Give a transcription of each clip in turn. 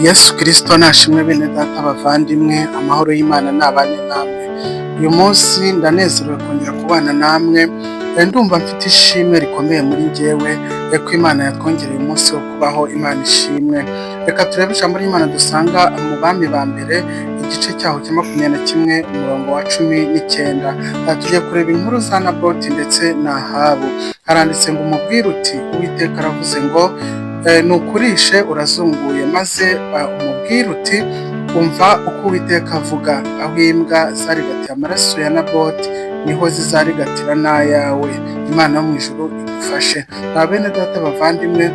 Yesu Kristo nashimwe bene data bavandimwe, amahoro y'Imana nabane namwe. Uyu munsi ndanezerewe kongera kubana namwe, ndumva mfite ishimwe rikomeye muri njyewe ko Imana yatwongereye umunsi wo kubaho. Imana ishimwe. Reka turebe ijambo ry'Imana dusanga mu Bami ba mbere igice cyaho cya 21 umurongo wa 19. Tugiye kureba inkuru za Naboti ndetse na Ahabu. Haranditse ngo umubwire uti Uwiteka aravuze ngo nukurishe urazunguye, maze umubwire uti umva uko Uwiteka avuga, aho imbwa zarigatiye amaraso ya Naboti niho zizarigatira n'ayawe. Imana yo mu ijuru idufashe. Bene data bavandimwe,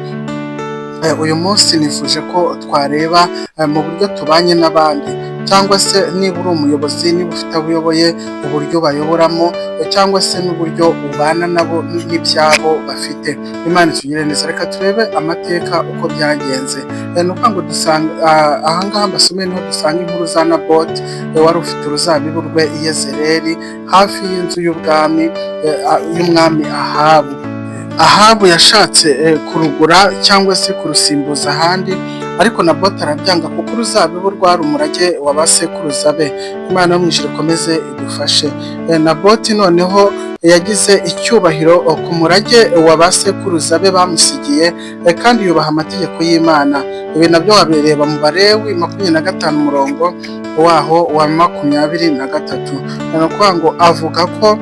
uyu munsi nifuje ko twareba mu buryo tubanye n'abandi, cyangwa se niba uri umuyobozi, niba ufite abo uyoboye, uburyo bayoboramo, cyangwa se n'uburyo ubana nabo n'ibyabo bafite. Imana itugirire neza. Reka turebe amateka uko byagenze. Ni ukuvuga ngo dusanga ahangaha mbasomeye niho dusanga inkuru za Naboti wari ufite uruzabibu rwe i Yezereli hafi y'inzu y'umwami Ahabu. Ahabu yashatse kurugura cyangwa se kurusimbuza ahandi, ariko Naboti arabyanga kuko uruzabibu rwari umurage wa basekuruza be. Imana yo mu ijuru ikomeze idufashe. Naboti noneho yagize icyubahiro ku murage wa basekuruza be bamusigiye, kandi yubaha amategeko y'Imana. Ibi nabyo wabireba mu Balewi 25 umurongo waho wa 23. Ni ukuvuga ngo avuga ko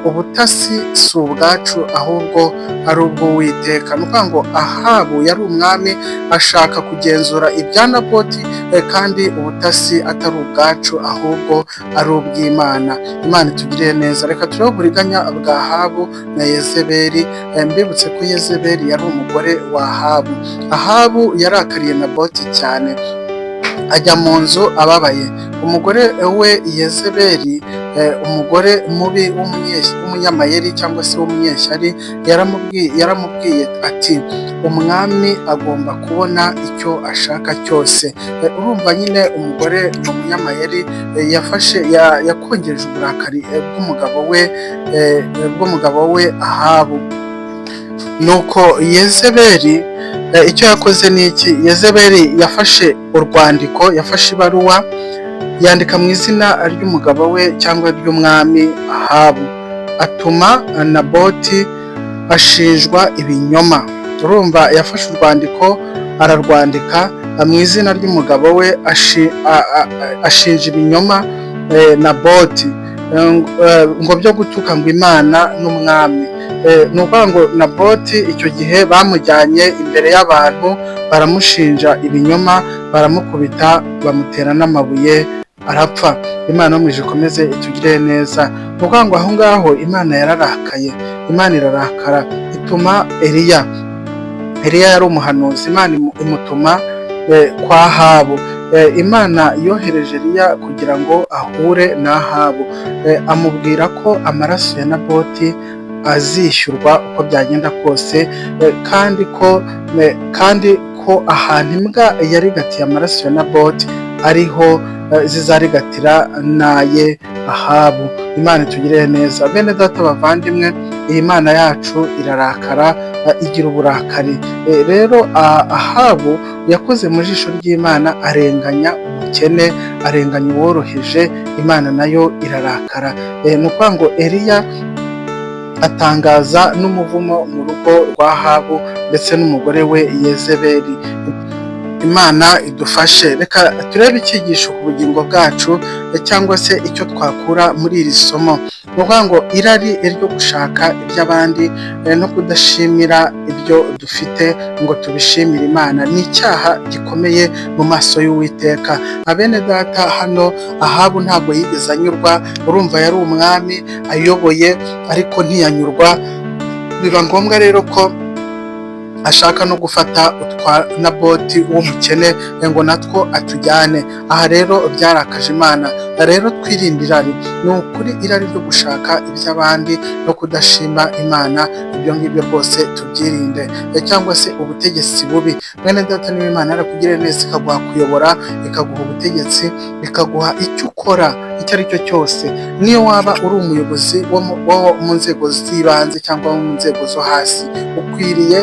ubutasi si ubwacu ahubwo ari ubw'Uwiteka. Ni ukuvuga ngo Ahabu yari umwami ashaka kugenzura ibya Naboti, kandi ubutasi atari ubwacu ahubwo ari ubw'Imana. Imana itugirire neza. Reka turebe uburiganya bwa Ahabu na Yezebeli. Mbibutse ko Yezebeli yari umugore wa Ahabu. Ahabu yarakariye Naboti cyane, ajya mu nzu ababaye. Umugore we Yezebeli, umugore mubi w'umunyamayeri cyangwa se w'umunyeshyari, yaramubwiye ati umwami agomba kubona icyo ashaka cyose. Urumva nyine umugore ni umunyamayeri, yakongeje uburakari bw'umugabo we Ahabu. Nuko Yezebeli icyo yakoze ni iki? Yezebeli yafashe urwandiko, yafashe ibaruwa, yandika mu izina ry'umugabo we cyangwa ry'umwami Ahabu, atuma Naboti ashinjwa ibinyoma. Urumva yafashe urwandiko ararwandika mu izina ry'umugabo we, ashinja ibinyoma Naboti ngo byo gutuka ngo Imana n'umwami. Ni ukuvuga ngo Naboti icyo gihe bamujyanye imbere y'abantu, baramushinja ibinyoma, baramukubita, bamutera n'amabuye, arapfa. Imana yo mu ijuru ikomeze itugirire neza. Ni ukuvuga ngo aho ngaho Imana yararakaye. Imana irarakara ituma Eliya yari umuhanuzi. Imana imutuma kwa Ahabu. Imana yohereje Eliya kugira ngo ahure na Ahabu, amubwira ko amaraso ya Naboti azishyurwa uko byagenda kose, kandi ko ahantu imbwa yarigatiye amaraso ya Naboti ariho zizarigatira n'aye Ahabu. Imana itugirire neza. Bene data bavandimwe, iyi Mana yacu irarakara, igira uburakari. Rero Ahabu yakoze mu jisho ry'Imana, arenganya umukene, arenganya uworoheje. Imana nayo irarakara. Ni ukuvuga ngo Eliya atangaza n'umuvumo mu rugo rwa Ahabu ndetse n'umugore we Yezebeli. Imana idufashe. Reka turebe icyigisho ku bugingo bwacu, cyangwa se icyo twakura muri iri somo. Ni ukuvuga ngo irari ryo gushaka iby'abandi no kudashimira ibyo dufite ngo tubishimire Imana ni icyaha gikomeye mu maso y'Uwiteka. Abene data, hano Ahabu ntabwo yigeze anyurwa. Urumva yari umwami ayoboye, ariko ntiyanyurwa. Biba ngombwa rero ko ashaka no gufata utwa Naboti w'umukene ngo natwo atujyane. Aha rero byarakaje Imana. Rero twirinde irari. Ni ukuri irari ryo gushaka iby'abandi no kudashima Imana, ibyo ngibyo rwose tubyirinde. Cyangwa se ubutegetsi bubi. Mwene data, niba Imana yarakugiriye neza ikaguha kuyobora, ikaguha ubutegetsi, ikaguha icyo ukora icyo ari cyo cyose, niyo waba uri umuyobozi wo mu nzego z'ibanze cyangwa mu nzego zo hasi, ukwiriye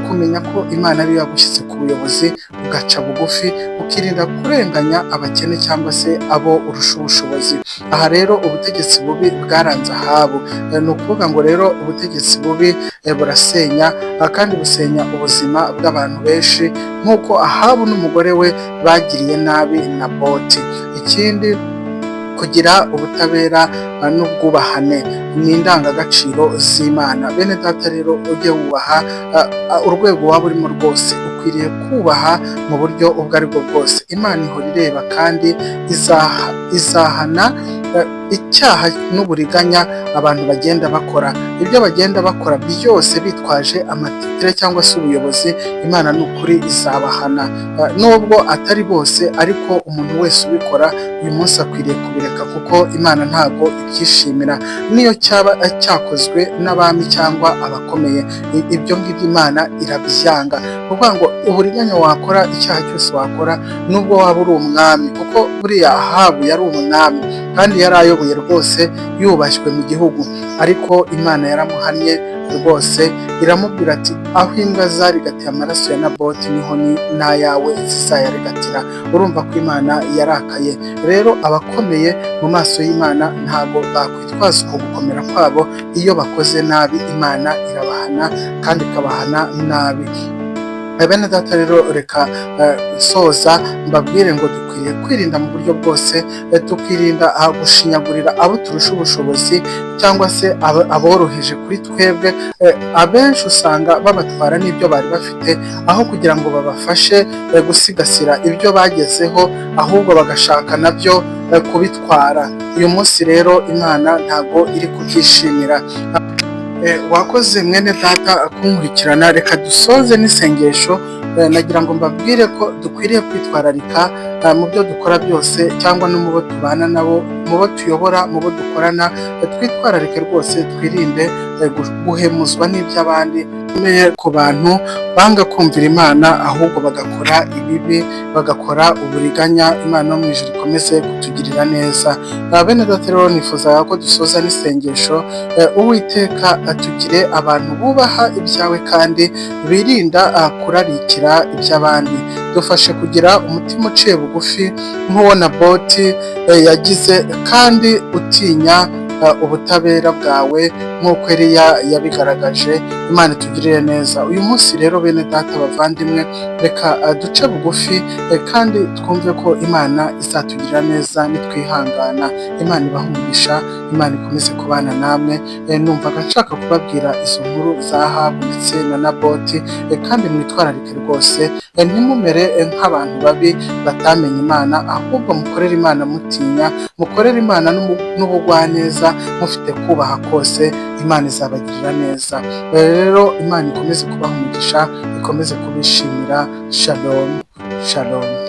kumenya ko Imana ariyo yagushyize ku buyobozi, ugaca bugufi, ukirinda kurenganya abakene cyangwa se abo urusha ubushobozi. Aha rero ubutegetsi bubi bwaranze Ahabu. Ni ukuvuga ngo rero ubutegetsi bubi burasenya, kandi busenya ubuzima bw'abantu benshi, nk'uko Ahabu n'umugore we bagiriye nabi Naboti. Ikindi, kugira ubutabera n'ubwubahane ni indangagaciro z'Imana. Bene data rero ujye wubaha urwego waba urimo rwose, ukwiriye kubaha mu buryo ubwo ari bwo bwose. Imana ihora ireba kandi izahana icyaha n'uburiganya abantu bagenda bakora. Ibyo bagenda bakora byose bitwaje amatitire cyangwa se ubuyobozi, Imana ni ukuri izabahana. Nubwo atari bose, ariko umuntu wese ubikora uyu munsi akwiriye kubireka, kuko Imana ntago ibyishimira. Niyo cyaba cyakozwe n'abami cyangwa abakomeye, ibyo ngibyo Imana irabyanga. Ni ukuvuga ngo uburiganya wakora, icyaha cyose wakora, nubwo waba uri umwami, kuko buriya Ahabu yari umwami kandi yari ayoboye rwose, yubashywe mu gihugu, ariko Imana yaramuhannye rwose, iramubwira ati aho imbwa zarigatiye amaraso ya Naboti, niho n'ayawe zizayarigatira. Urumva ko Imana yarakaye. Rero abakomeye mu maso y'Imana ntabwo bakwitwaza uko gukomera kwabo. Iyo bakoze nabi, Imana irabahana kandi ikabahana nabi. Bene data rero reka soza mbabwire ngo dukwiriye kwirinda mu buryo bwose, tukirinda gushinyagurira abo turusha ubushobozi cyangwa se aboroheje kuri twebwe. Abenshi usanga babatwara n'ibyo bari bafite, aho kugira ngo babafashe gusigasira ibyo bagezeho, ahubwo bagashaka nabyo kubitwara. Uyu munsi rero Imana ntago iri kubyishimira. Wakoze mwene data kunkurikirana. Reka dusoze n'isengesho. Nagira ngo mbabwire ko dukwiriye kwitwararika mu byo dukora byose, cyangwa no mu bo tubana nabo, mu bo tuyobora, mu bo dukorana. Twitwararike rwose, twirinde guhemuzwa n'iby'abandi, ku bantu banga kumvira Imana, ahubwo bagakora ibibi, bagakora uburiganya. Imana yo mu ijuru ikomeze kutugirira neza. Bene data rero nifuza ko dusoza n'isengesho. Uwiteka atugire abantu bubaha ibyawe kandi birinda kurarikira iby'abandi. Dufashe kugira umutima uciye bugufi nk'uwo Naboti yagize, kandi utinya ubutabera bwawe nk'uko Eliya yabigaragaje. Imana itugirire neza. Uyu munsi rero bene data bavandimwe, reka duce bugufi kandi twumve ko Imana izatugirira neza nitwihangana. Imana ibahe umugisha, Imana ikomeze kubana namwe. Numvaga nshaka kubabwira izo nkuru za Ahabu ndetse na Naboti, kandi mwitwararike rwose, ntimumere nk'abantu babi batamenye Imana, ahubwo mukorere Imana mutinya, mukorere Imana n'ubugwaneza, mufite kubaha kose. Imana izabagirira neza. Rero Imana ikomeze kubaha umugisha, ikomeze kubishimira. Shalom, shalom.